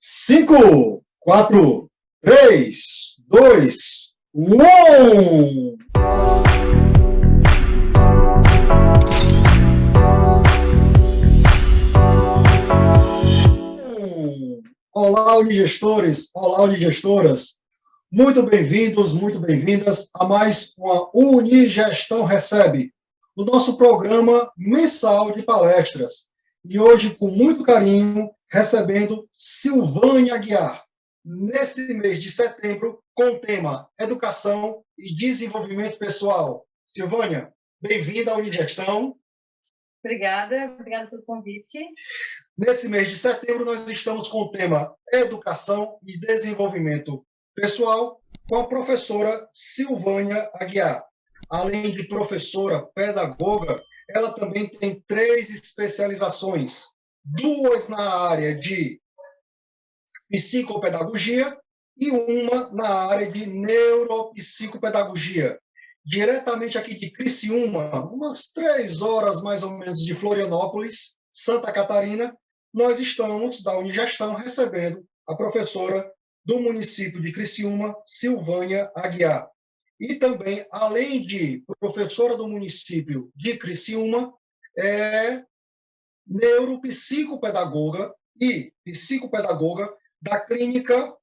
5, 4, 3, 2, 1. Olá, unigestores, olá, unigestoras. Muito bem-vindos, muito bem-vindas a mais uma Unigestão Recebe, o nosso programa mensal de palestras. E hoje, com muito carinho, recebendo Silvânia Aguiar, nesse mês de setembro, com o tema Educação e Desenvolvimento Pessoal. Silvânia, bem-vinda à Unigestão. Obrigada pelo convite. Nesse mês de setembro, nós estamos com o tema Educação e Desenvolvimento Pessoal, com a professora Silvânia Aguiar. Além de professora pedagoga, ela também tem 3 especializações, 2 na área de psicopedagogia e uma na área de neuropsicopedagogia. Diretamente aqui de Criciúma, umas 3 horas mais ou menos de Florianópolis, Santa Catarina, nós estamos, da Unigestão, recebendo a professora do município de Criciúma, Silvânia Aguiar. E também, além de professora do município de Criciúma, é neuropsicopedagoga e psicopedagoga da clínica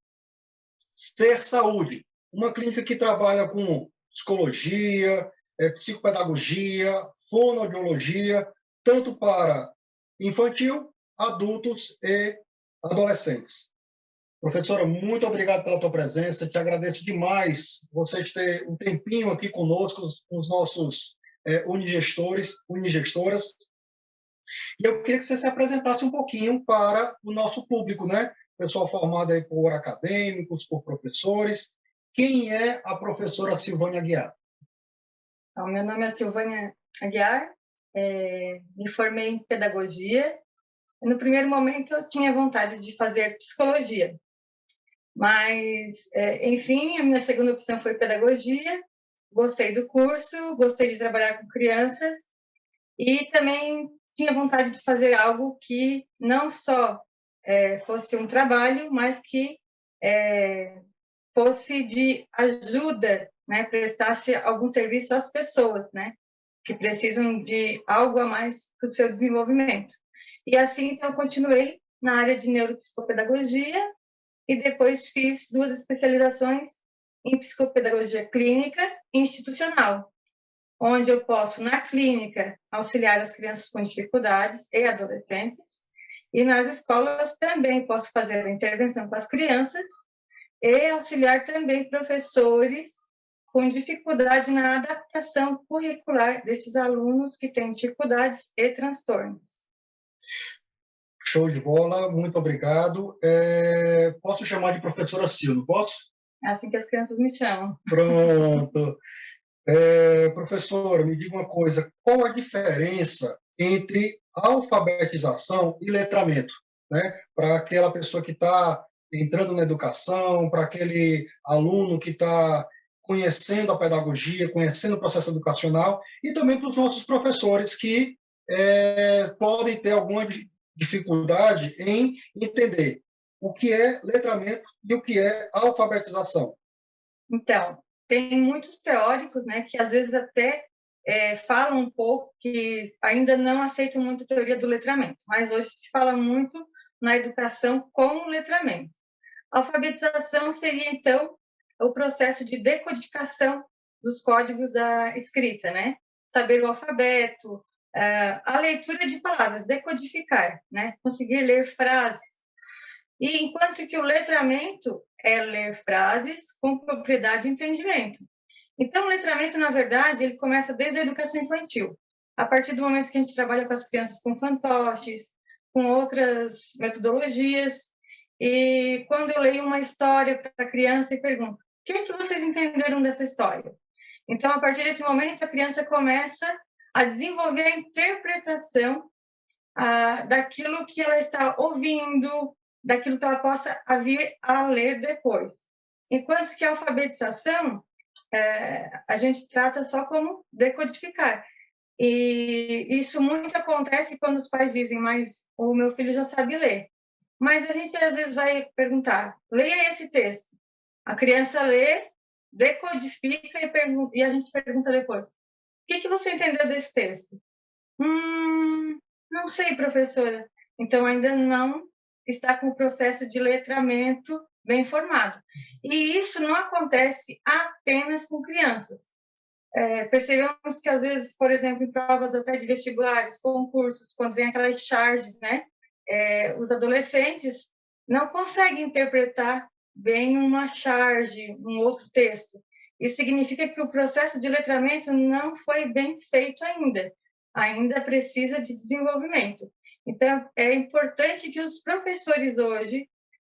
Ser Saúde, uma clínica que trabalha com psicologia, psicopedagogia, fonoaudiologia, tanto para infantil, adultos e adolescentes. Professora, muito obrigado pela tua presença, te agradeço demais você ter um tempinho aqui conosco, com os nossos unigestores, unigestoras. E eu queria que você se apresentasse um pouquinho para o nosso público, né? Pessoal formado aí por acadêmicos, por professores. Quem é a professora Silvânia Aguiar? Meu nome é Silvânia Aguiar, me formei em pedagogia. No primeiro momento, eu tinha vontade de fazer psicologia, mas, enfim, a minha segunda opção foi pedagogia. Gostei do curso, gostei de trabalhar com crianças e também tinha vontade de fazer algo que não só fosse um trabalho, mas que fosse de ajuda, né, prestasse algum serviço às pessoas, né, que precisam de algo a mais para o seu desenvolvimento. E assim, então, eu continuei na área de neuropsicopedagogia e depois fiz 2 especializações em psicopedagogia clínica e institucional, onde eu posso, na clínica, auxiliar as crianças com dificuldades e adolescentes, e nas escolas também posso fazer a intervenção com as crianças e auxiliar também professores com dificuldade na adaptação curricular desses alunos que têm dificuldades e transtornos. Show de bola, muito obrigado. Posso chamar de professora Sil, não posso? É assim que as crianças me chamam. Pronto. Professora, me diga uma coisa, qual a diferença entre alfabetização e letramento, né? Para aquela pessoa que está entrando na educação, para aquele aluno que está conhecendo a pedagogia, conhecendo o processo educacional, e também para os nossos professores que podem ter alguma dificuldade em entender o que é letramento e o que é alfabetização. Então, tem muitos teóricos, né, que às vezes até falam um pouco que ainda não aceitam muito a teoria do letramento, mas hoje se fala muito na educação com letramento. A alfabetização seria, então, o processo de decodificação dos códigos da escrita, né? Saber o alfabeto, a leitura de palavras, decodificar, né? Conseguir ler frases. E enquanto que o letramento é ler frases com propriedade de entendimento. Então, o letramento, na verdade, ele começa desde a educação infantil. A partir do momento que a gente trabalha com as crianças com fantoches, com outras metodologias, e quando eu leio uma história para a criança e pergunto, o que vocês entenderam dessa história? Então, a partir desse momento, a criança começa a desenvolver a interpretação daquilo que ela está ouvindo, daquilo que ela possa vir a ler depois. Enquanto que a alfabetização, a gente trata só como decodificar. E isso muito acontece quando os pais dizem, mas o meu filho já sabe ler. Mas a gente às vezes vai perguntar, leia esse texto. A criança lê, decodifica e a gente pergunta depois, o que você entendeu desse texto? Não sei, professora. Então, ainda não está com o processo de letramento bem formado. E isso não acontece apenas com crianças. Percebemos que, às vezes, por exemplo, em provas até de vestibulares, concursos, quando vem aquelas charges, né, os adolescentes não conseguem interpretar bem uma charge, um outro texto. Isso significa que o processo de letramento não foi bem feito ainda precisa de desenvolvimento. Então, é importante que os professores hoje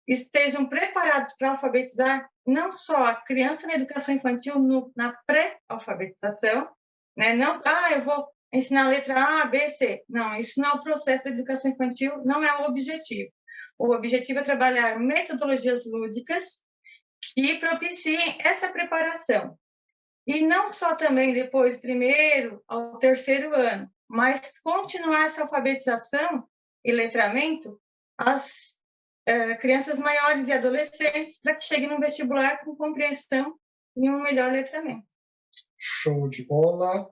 estejam preparados para alfabetizar não só a criança na educação infantil, na pré-alfabetização, né? Não, eu vou ensinar a letra A, B, C. Não, isso não é o processo da educação infantil, não é o objetivo. O objetivo é trabalhar metodologias lúdicas que propiciem essa preparação. E não só também depois, primeiro ao terceiro ano, mas continuar essa alfabetização e letramento às crianças maiores e adolescentes para que cheguem no vestibular com compreensão e um melhor letramento. Show de bola!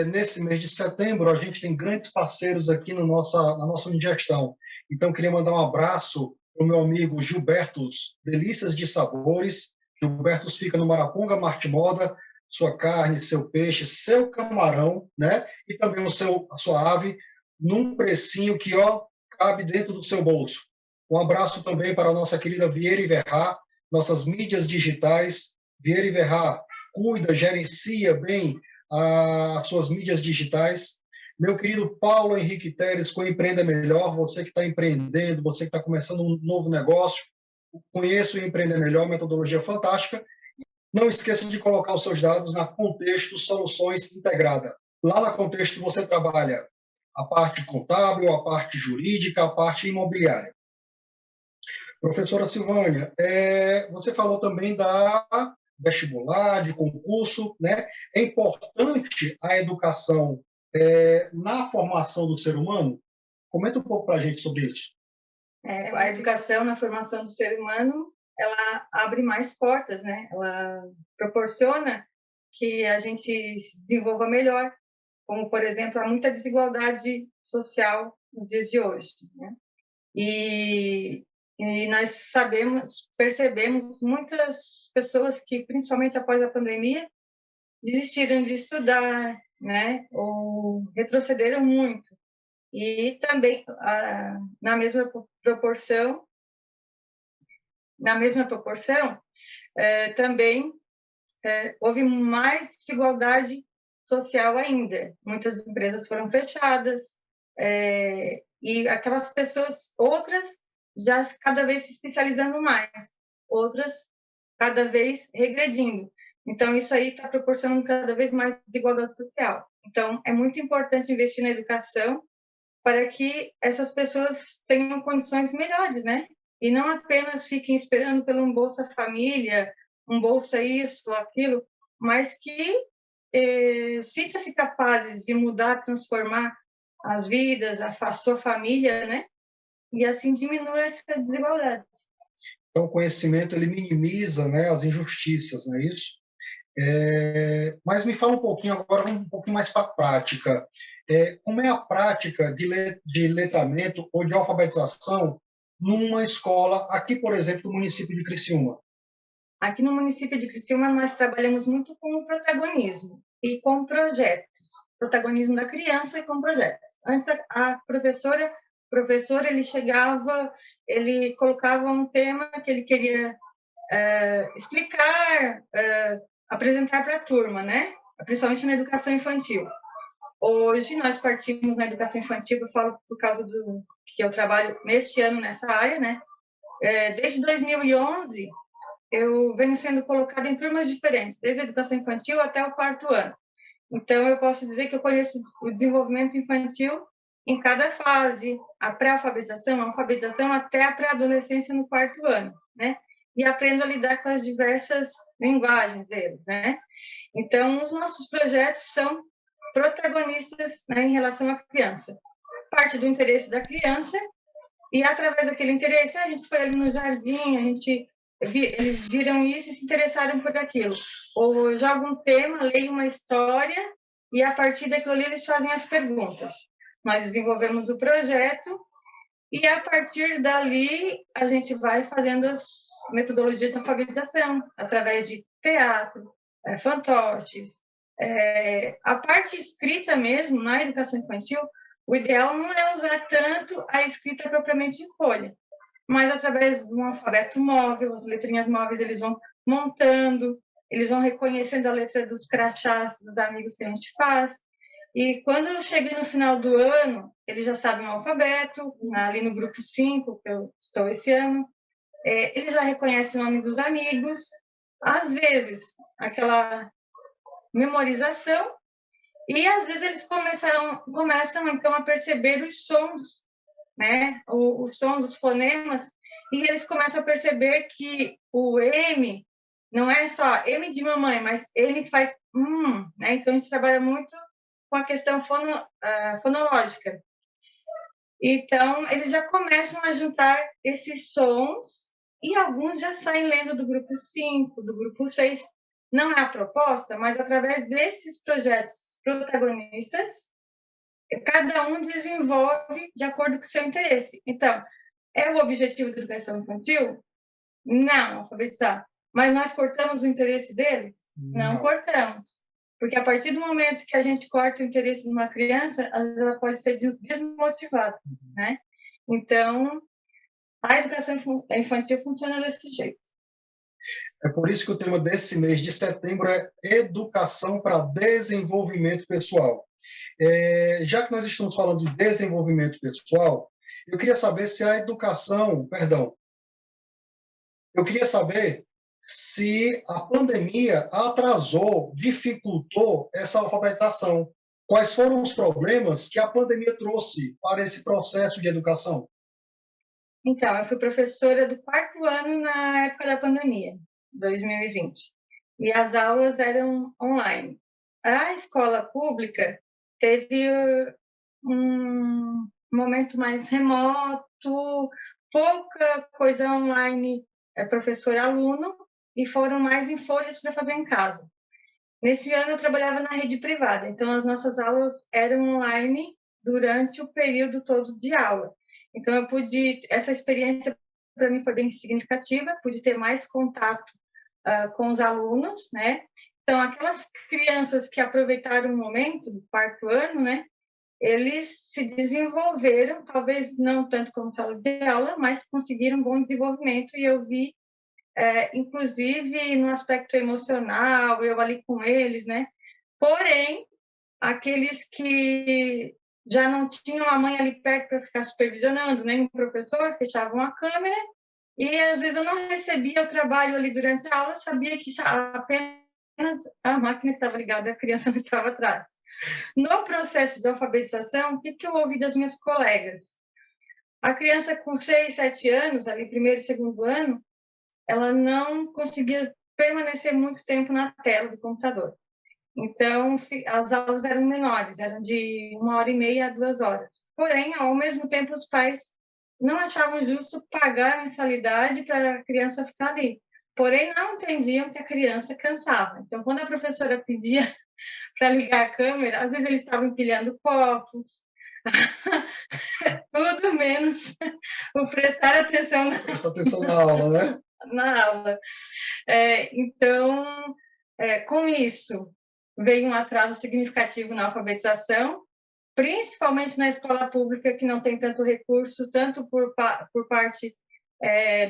Nesse mês de setembro, a gente tem grandes parceiros aqui na nossa Unigestão. Então, queria mandar um abraço para o meu amigo Gilbertos Delícias de Sabores. Gilbertos fica no Maraponga Martimoda, sua carne, seu peixe, seu camarão, né? E também a sua ave, num precinho que cabe dentro do seu bolso. Um abraço também para a nossa querida Vieira e Verrá, nossas mídias digitais. Vieira e Verrá cuida, gerencia bem as suas mídias digitais. Meu querido Paulo Henrique Teres, com Empreenda Melhor, você que está empreendendo, você que está começando um novo negócio, conheço o Empreender Melhor, metodologia fantástica. Não esqueça de colocar os seus dados na Contexto Soluções Integrada. Lá na Contexto você trabalha a parte contábil, a parte jurídica, a parte imobiliária. Professora Silvânia, você falou também da vestibular, de concurso, né? É importante a educação na formação do ser humano? Comenta um pouco para a gente sobre isso. A educação na formação do ser humano, ela abre mais portas, né? Ela proporciona que a gente se desenvolva melhor, como, por exemplo, há muita desigualdade social nos dias de hoje, né? E nós percebemos muitas pessoas que, principalmente após a pandemia, desistiram de estudar, né? Ou retrocederam muito. E também, na mesma proporção, também houve mais desigualdade social ainda. Muitas empresas foram fechadas, e aquelas pessoas, outras já cada vez se especializando mais, outras cada vez regredindo. Então, isso aí está proporcionando cada vez mais desigualdade social. Então, é muito importante investir na educação para que essas pessoas tenham condições melhores, né? E não apenas fiquem esperando pelo um Bolsa Família, um Bolsa isso, aquilo, mas que sintam-se capazes de mudar, transformar as vidas, a sua família, né? E assim diminui essa desigualdade. Então, o conhecimento, ele minimiza, né, as injustiças, não é isso? Mas me fala um pouquinho agora, um pouquinho mais para a prática. Como é a prática de letramento ou de alfabetização numa escola, aqui, por exemplo, no município de Criciúma? Aqui no município de Criciúma, nós trabalhamos muito com o protagonismo e com projetos. Protagonismo da criança e com projetos. Antes, a professor, ele chegava, ele colocava um tema que ele queria explicar, apresentar para a turma, né? Principalmente na educação infantil. Hoje, nós partimos na educação infantil, eu falo por causa do que eu trabalho neste ano nessa área, né? Desde 2011, eu venho sendo colocada em turmas diferentes, desde a educação infantil até o 4º ano. Então, eu posso dizer que eu conheço o desenvolvimento infantil em cada fase, a pré-alfabetização, a alfabetização até a pré-adolescência no 4º ano, né? E aprendo a lidar com as diversas linguagens deles, né? Então, os nossos projetos são protagonistas, né, em relação à criança. Parte do interesse da criança E através daquele interesse, a gente foi ali no jardim, eles viram isso e se interessaram por aquilo. Ou joga um tema, leia uma história, e a partir daquilo ali eles fazem as perguntas. Nós desenvolvemos o projeto, e a partir dali a gente vai fazendo as metodologias de alfabetização, através de teatro, fantoches. A parte escrita mesmo, na educação infantil, o ideal não é usar tanto a escrita propriamente em folha, mas através de um alfabeto móvel, as letrinhas móveis eles vão montando, eles vão reconhecendo a letra dos crachás dos amigos que a gente faz. E quando eu cheguei no final do ano, eles já sabem o alfabeto, ali no grupo 5, que eu estou esse ano, eles já reconhecem o nome dos amigos, às vezes aquela memorização, e às vezes eles começam então a perceber os sons, né? Os sons dos fonemas, e eles começam a perceber que o M não é só M de mamãe, mas M que faz né? Então a gente trabalha muito com a questão fonológica. Então eles já começam a juntar esses sons e alguns já saem lendo do grupo 5, do grupo 6. Não é a proposta, mas através desses projetos protagonistas, cada um desenvolve de acordo com o seu interesse. Então, é o objetivo da educação infantil? Não, alfabetizar. Mas nós cortamos o interesse deles? Não cortamos. Porque a partir do momento que a gente corta o interesse de uma criança, às vezes ela pode ser desmotivada, né? Então, a educação infantil funciona desse jeito. É por isso que o tema desse mês de setembro é Educação para Desenvolvimento Pessoal. Já que nós estamos falando de desenvolvimento pessoal, eu queria saber se a educação, eu queria saber se a pandemia atrasou, dificultou essa alfabetização. Quais foram os problemas que a pandemia trouxe para esse processo de educação? Então, eu fui professora do 4º ano na época da pandemia, 2020, e as aulas eram online. A escola pública teve um momento mais remoto, pouca coisa online, professor-aluno, e foram mais em folhas para fazer em casa. Nesse ano eu trabalhava na rede privada, então as nossas aulas eram online durante o período todo de aula. Então essa experiência para mim foi bem significativa, pude ter mais contato com os alunos, né? Então aquelas crianças que aproveitaram o momento do 4º ano, né? Eles se desenvolveram, talvez não tanto como sala de aula, mas conseguiram um bom desenvolvimento, e eu vi, inclusive no aspecto emocional, eu ali com eles, né? Porém, aqueles que já não tinham a mãe ali perto para ficar supervisionando, nem o professor, fechavam a câmera, e às vezes eu não recebia o trabalho ali durante a aula, sabia que apenas a máquina estava ligada, a criança não estava atrás. No processo de alfabetização, o que eu ouvi das minhas colegas? A criança com 6, 7 anos, ali primeiro e segundo ano, ela não conseguia permanecer muito tempo na tela do computador. Então, as aulas eram menores, eram de 1h30 a 2 horas. Porém, ao mesmo tempo, os pais não achavam justo pagar a mensalidade para a criança ficar ali. Porém, não entendiam que a criança cansava. Então, quando a professora pedia para ligar a câmera, às vezes eles estavam empilhando copos, tudo menos o prestar atenção na aula, né? Na aula. Então, com isso, veio um atraso significativo na alfabetização, principalmente na escola pública, que não tem tanto recurso, tanto por parte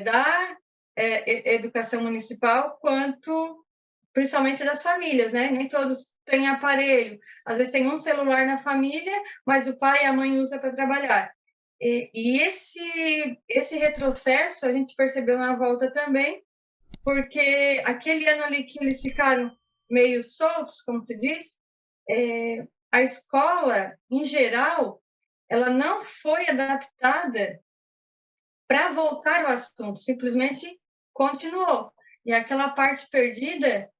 da educação municipal, quanto principalmente das famílias, né? Nem todos têm aparelho. Às vezes tem um celular na família, mas o pai e a mãe usam para trabalhar. E esse retrocesso a gente percebeu na volta também, porque aquele ano ali que eles ficaram meio soltos, como se diz, a escola, em geral, ela não foi adaptada para voltar ao assunto, simplesmente continuou. E aquela parte perdida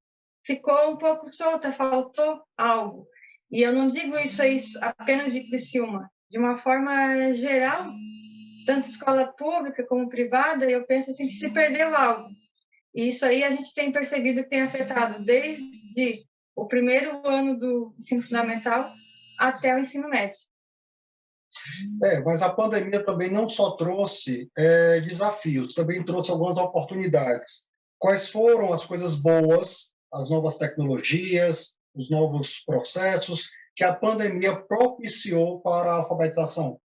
ficou um pouco solta, faltou algo. E eu não digo isso aí apenas de Criciúma, de uma forma geral, tanto escola pública como privada, eu penso assim que se perdeu algo. E isso aí a gente tem percebido que tem afetado desde o primeiro ano do ensino fundamental até o ensino médio. Mas a pandemia também não só trouxe desafios, também trouxe algumas oportunidades. Quais foram as coisas boas, as novas tecnologias, os novos processos que a pandemia propiciou para a alfabetização?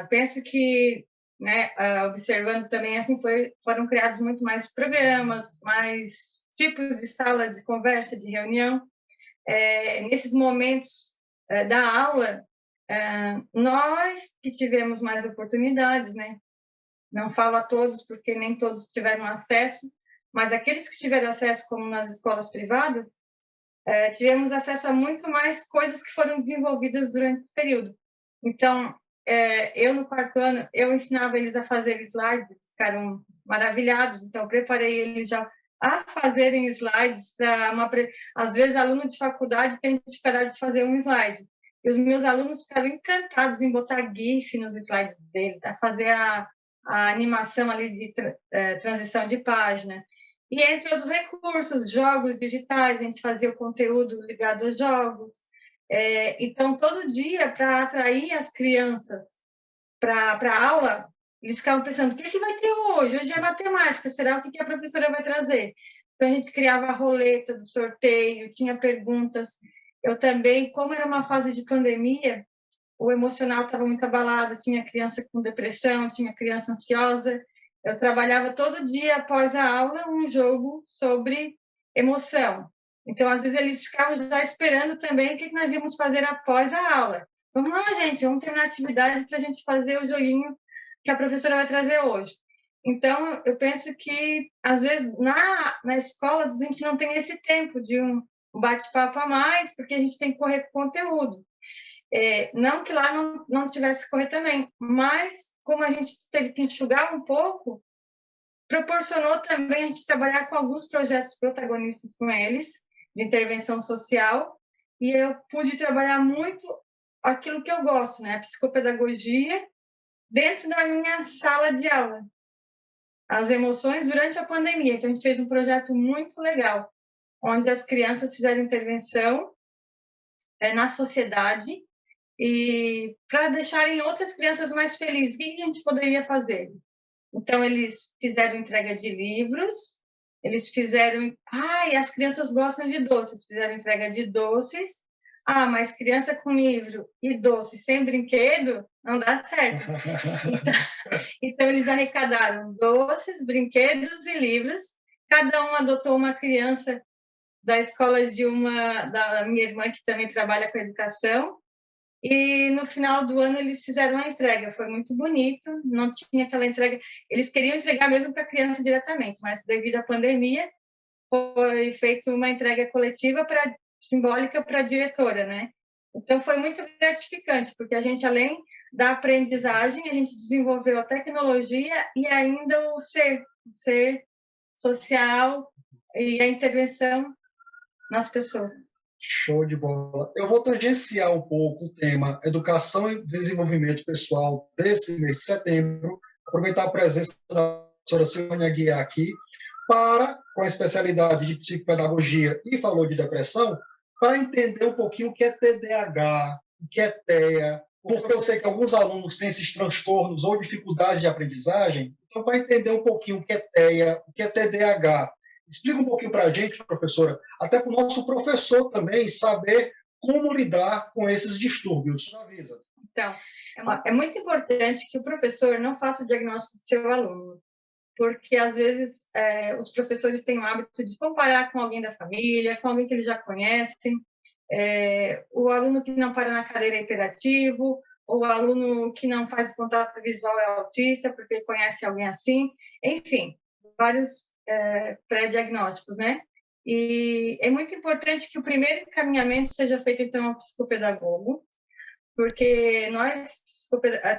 Penso que, né, observando também, assim, foram criados muito mais programas, mais tipos de sala de conversa, de reunião. Nesses momentos da aula, nós que tivemos mais oportunidades, né? Não falo a todos, porque nem todos tiveram acesso, mas aqueles que tiveram acesso, como nas escolas privadas, tivemos acesso a muito mais coisas que foram desenvolvidas durante esse período. Então, eu no quarto ano, eu ensinava eles a fazer slides, eles ficaram maravilhados, então preparei eles já a fazerem slides para às vezes aluno de faculdade tem dificuldade de fazer um slide. E os meus alunos ficaram encantados em botar GIF nos slides deles, a fazer a animação ali de transição de página. E entre outros recursos, jogos digitais, a gente fazia o conteúdo ligado aos jogos. Então, todo dia, para atrair as crianças para a aula, eles ficavam pensando, o que vai ter hoje? Hoje é matemática, será o que a professora vai trazer? Então, a gente criava a roleta do sorteio, tinha perguntas. Eu também, como era uma fase de pandemia, o emocional estava muito abalado, tinha criança com depressão, tinha criança ansiosa. Eu trabalhava todo dia após a aula um jogo sobre emoção. Então, às vezes, eles ficavam já esperando também o que nós íamos fazer após a aula. Vamos lá, gente, vamos ter uma atividade para a gente fazer o joguinho que a professora vai trazer hoje. Então, eu penso que, às vezes, na escola, a gente não tem esse tempo de um bate-papo a mais, porque a gente tem que correr com o conteúdo. Não que lá não tivesse que correr também, mas como a gente teve que enxugar um pouco, proporcionou também a gente trabalhar com alguns projetos protagonistas com eles, de intervenção social, e eu pude trabalhar muito aquilo que eu gosto, né? A psicopedagogia, dentro da minha sala de aula. As emoções durante a pandemia. Então, a gente fez um projeto muito legal, onde as crianças fizeram intervenção na sociedade e para deixarem outras crianças mais felizes. O que a gente poderia fazer? Então, eles fizeram entrega de livros, eles fizeram... as crianças gostam de doces, fizeram entrega de doces. Mas criança com livro e doce sem brinquedo não dá certo. Então, eles arrecadaram doces, brinquedos e livros. Cada um adotou uma criança da escola da minha irmã, que também trabalha com educação. E no final do ano eles fizeram a entrega, foi muito bonito, não tinha aquela entrega, eles queriam entregar mesmo para a criança diretamente, mas devido à pandemia foi feita uma entrega coletiva simbólica para a diretora, né? Então foi muito gratificante, porque a gente, além da aprendizagem, a gente desenvolveu a tecnologia e ainda o ser social e a intervenção nas pessoas. Show de bola. Eu vou tangenciar um pouco o tema educação e desenvolvimento pessoal desse mês de setembro, aproveitar a presença da professora Silvânia Aguiar aqui, com a especialidade de psicopedagogia e falou de depressão, para entender um pouquinho o que é TDAH, o que é TEA, porque eu sei que alguns alunos têm esses transtornos ou dificuldades de aprendizagem, então para entender um pouquinho o que é TEA, o que é TDAH, explica um pouquinho para a gente, professora, até para o nosso professor também saber como lidar com esses distúrbios. Avisa. Então, é muito importante que o professor não faça o diagnóstico do seu aluno, porque às vezes os professores têm o hábito de comparar com alguém da família, com alguém que eles já conhecem. O aluno que não para na cadeira é hiperativo, ou o aluno que não faz contato visual é autista, porque conhece alguém assim. Enfim, vários pré-diagnósticos, né? E é muito importante que o primeiro encaminhamento seja feito, então, ao psicopedagogo, porque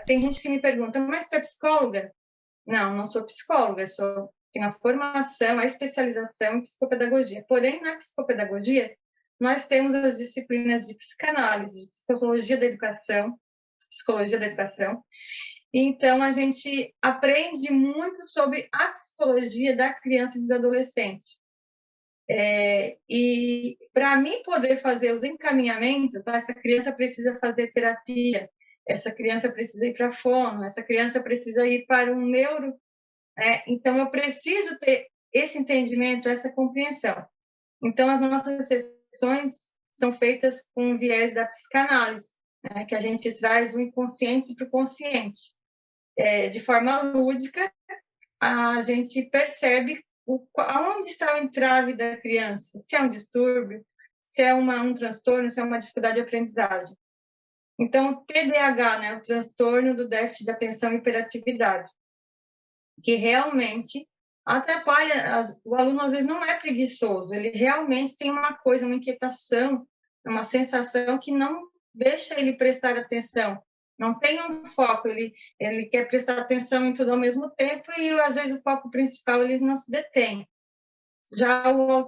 tem gente que me pergunta, mas você é psicóloga? Não sou psicóloga, tenho a formação, a especialização em psicopedagogia. Porém, na psicopedagogia, nós temos as disciplinas de psicanálise, de psicologia da educação, Então, a gente aprende muito sobre a psicologia da criança e do adolescente. E para mim poder fazer os encaminhamentos, essa criança precisa fazer terapia, essa criança precisa ir para a fono, essa criança precisa ir para um neuro, então eu preciso ter esse entendimento, essa compreensão. Então as nossas sessões são feitas com o viés da psicanálise, né, que a gente traz o inconsciente para o consciente. De forma lúdica, a gente percebe aonde está o entrave da criança, se é um distúrbio, se é um transtorno, se é uma dificuldade de aprendizagem. Então, o TDAH, né, o transtorno do déficit de atenção e hiperatividade, que realmente atrapalha, o aluno às vezes não é preguiçoso, ele realmente tem uma coisa, uma inquietação, uma sensação que não deixa ele prestar atenção, não tem um foco, ele quer prestar atenção em tudo ao mesmo tempo e às vezes o foco principal ele não se detém. Já o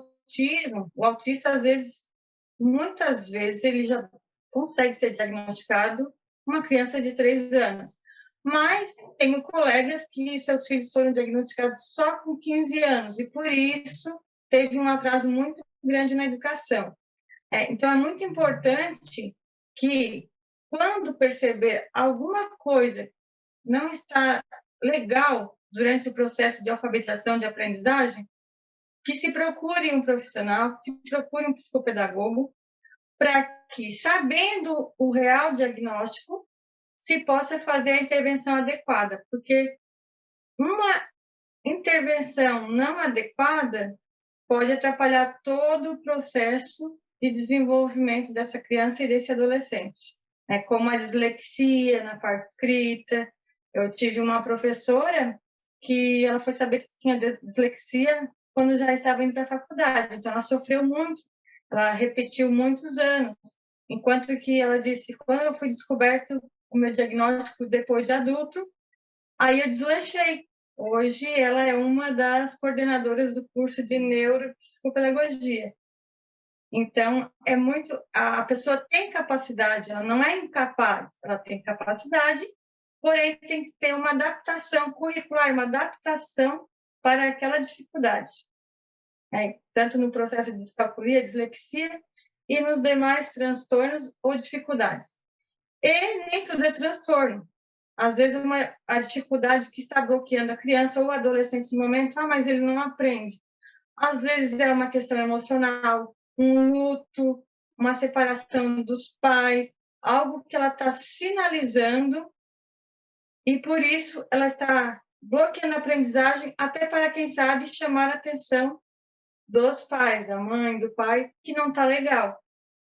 autista às vezes, muitas vezes ele já consegue ser diagnosticado uma criança de 3 anos. Mas tenho colegas que seus filhos foram diagnosticados só com 15 anos e por isso teve um atraso muito grande na educação. Então é muito importante que quando perceber alguma coisa não está legal durante o processo de alfabetização, de aprendizagem, que se procure um profissional, que se procure um psicopedagogo, para que, sabendo o real diagnóstico, se possa fazer a intervenção adequada, porque uma intervenção não adequada pode atrapalhar todo o processo de desenvolvimento dessa criança e desse adolescente, como a dislexia na parte escrita. Eu tive uma professora que ela foi saber que tinha dislexia quando já estava indo para a faculdade, então ela sofreu muito, ela repetiu muitos anos, enquanto que ela disse, quando eu fui descoberto o meu diagnóstico depois de adulto, aí eu deslanchei. Hoje ela é uma das coordenadoras do curso de neuropsicopedagogia. Então, a pessoa tem capacidade, ela não é incapaz, ela tem capacidade, porém tem que ter uma adaptação curricular, uma adaptação para aquela dificuldade. Tanto no processo de descalculia, dislexia, e nos demais transtornos ou dificuldades. E nem tudo é transtorno. Às vezes, a dificuldade que está bloqueando a criança ou o adolescente no momento, mas ele não aprende. Às vezes é uma questão emocional, um luto, uma separação dos pais, algo que ela está sinalizando e, por isso, ela está bloqueando a aprendizagem até para, quem sabe, chamar a atenção dos pais, da mãe, do pai, que não está legal.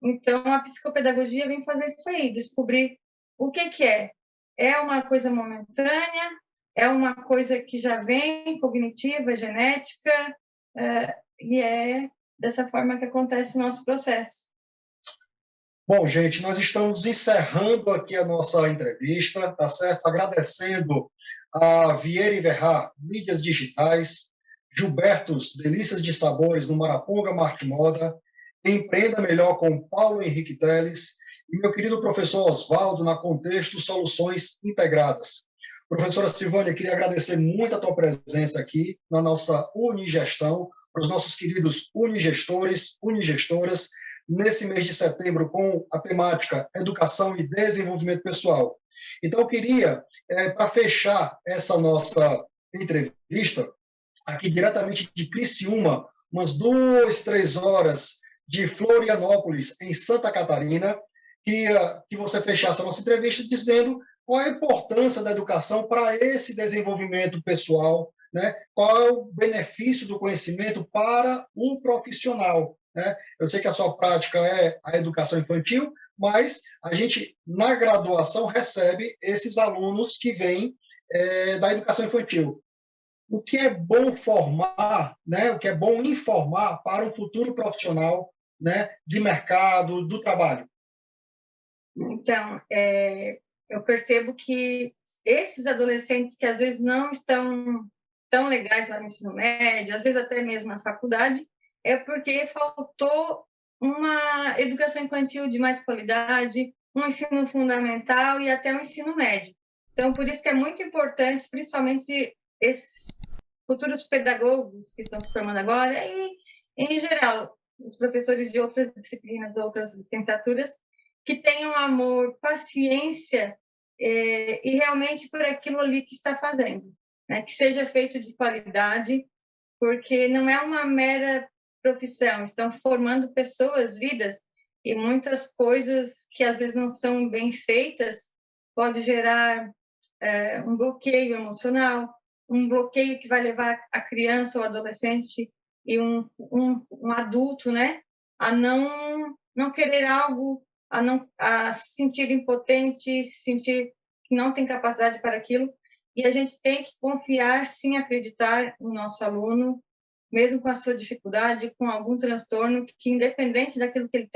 Então, a psicopedagogia vem fazer isso aí, descobrir o que é. É uma coisa momentânea, é uma coisa que já vem, cognitiva, genética, e é dessa forma que acontece o nosso processo. Bom, gente, nós estamos encerrando aqui a nossa entrevista, tá certo? Agradecendo a Vieira e Verrá, mídias digitais, Gilbertos, Delícias de Sabores, no Maraponga Marte Moda, Empreenda Melhor com Paulo Henrique Teles e meu querido professor Oswaldo, na Contexto Soluções Integradas. Professora Silvânia, queria agradecer muito a tua presença aqui na nossa Unigestão, para os nossos queridos unigestores, unigestoras, nesse mês de setembro, com a temática Educação e Desenvolvimento Pessoal. Então, eu queria, para fechar essa nossa entrevista, aqui diretamente de Criciúma, umas 2, 3 horas de Florianópolis, em Santa Catarina, que você fechasse a nossa entrevista dizendo qual a importância da educação para esse desenvolvimento pessoal, né? Qual é o benefício do conhecimento para o profissional. Né? Eu sei que a sua prática é a educação infantil, mas a gente, na graduação, recebe esses alunos que vêm da educação infantil. O que é bom formar, né? O que é bom informar para um futuro profissional, né? De mercado, do trabalho? Então, eu percebo que esses adolescentes que às vezes não estão tão legais lá no ensino médio, às vezes até mesmo na faculdade, é porque faltou uma educação infantil de mais qualidade, um ensino fundamental e até um ensino médio. Então, por isso que é muito importante, principalmente esses futuros pedagogos que estão se formando agora, e, em geral, os professores de outras disciplinas, outras licenciaturas, que tenham amor, paciência e realmente por aquilo ali que está fazendo, né? Que seja feito de qualidade, porque não é uma mera profissão, estão formando pessoas, vidas, e muitas coisas que às vezes não são bem feitas pode gerar um bloqueio emocional, um bloqueio que vai levar a criança ou adolescente e um adulto, né, a não querer algo, a se sentir impotente, se sentir que não tem capacidade para aquilo. E a gente tem que confiar, sim, acreditar no nosso aluno, mesmo com a sua dificuldade, com algum transtorno, que independente daquilo que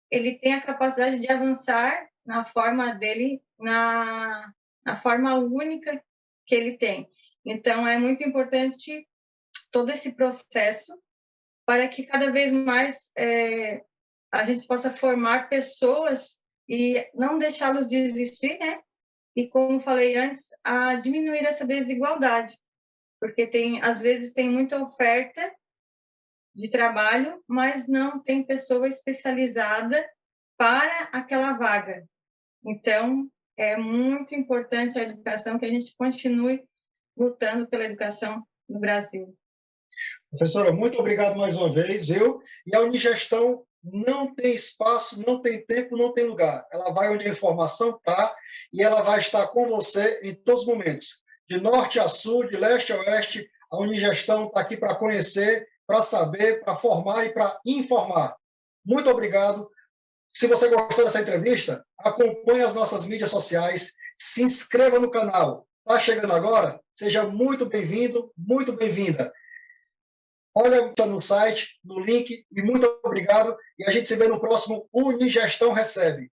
ele tem a capacidade de avançar na forma dele, na forma única que ele tem. Então, é muito importante todo esse processo para que cada vez mais a gente possa formar pessoas e não deixá-los desistir, né? E, como falei antes, a diminuir essa desigualdade, porque às vezes tem muita oferta de trabalho, mas não tem pessoa especializada para aquela vaga. Então, é muito importante a educação, que a gente continue lutando pela educação no Brasil. Professora, muito obrigado mais uma vez, viu? E a Unigestão não tem espaço, não tem tempo, não tem lugar. Ela vai onde a informação está e ela vai estar com você em todos os momentos. De norte a sul, de leste a oeste, a Unigestão está aqui para conhecer, para saber, para formar e para informar. Muito obrigado. Se você gostou dessa entrevista, acompanhe as nossas mídias sociais, se inscreva no canal. Está chegando agora? Seja muito bem-vindo, muito bem-vinda. Olha no site, no link, e muito obrigado. E a gente se vê no próximo Unigestão Recebe.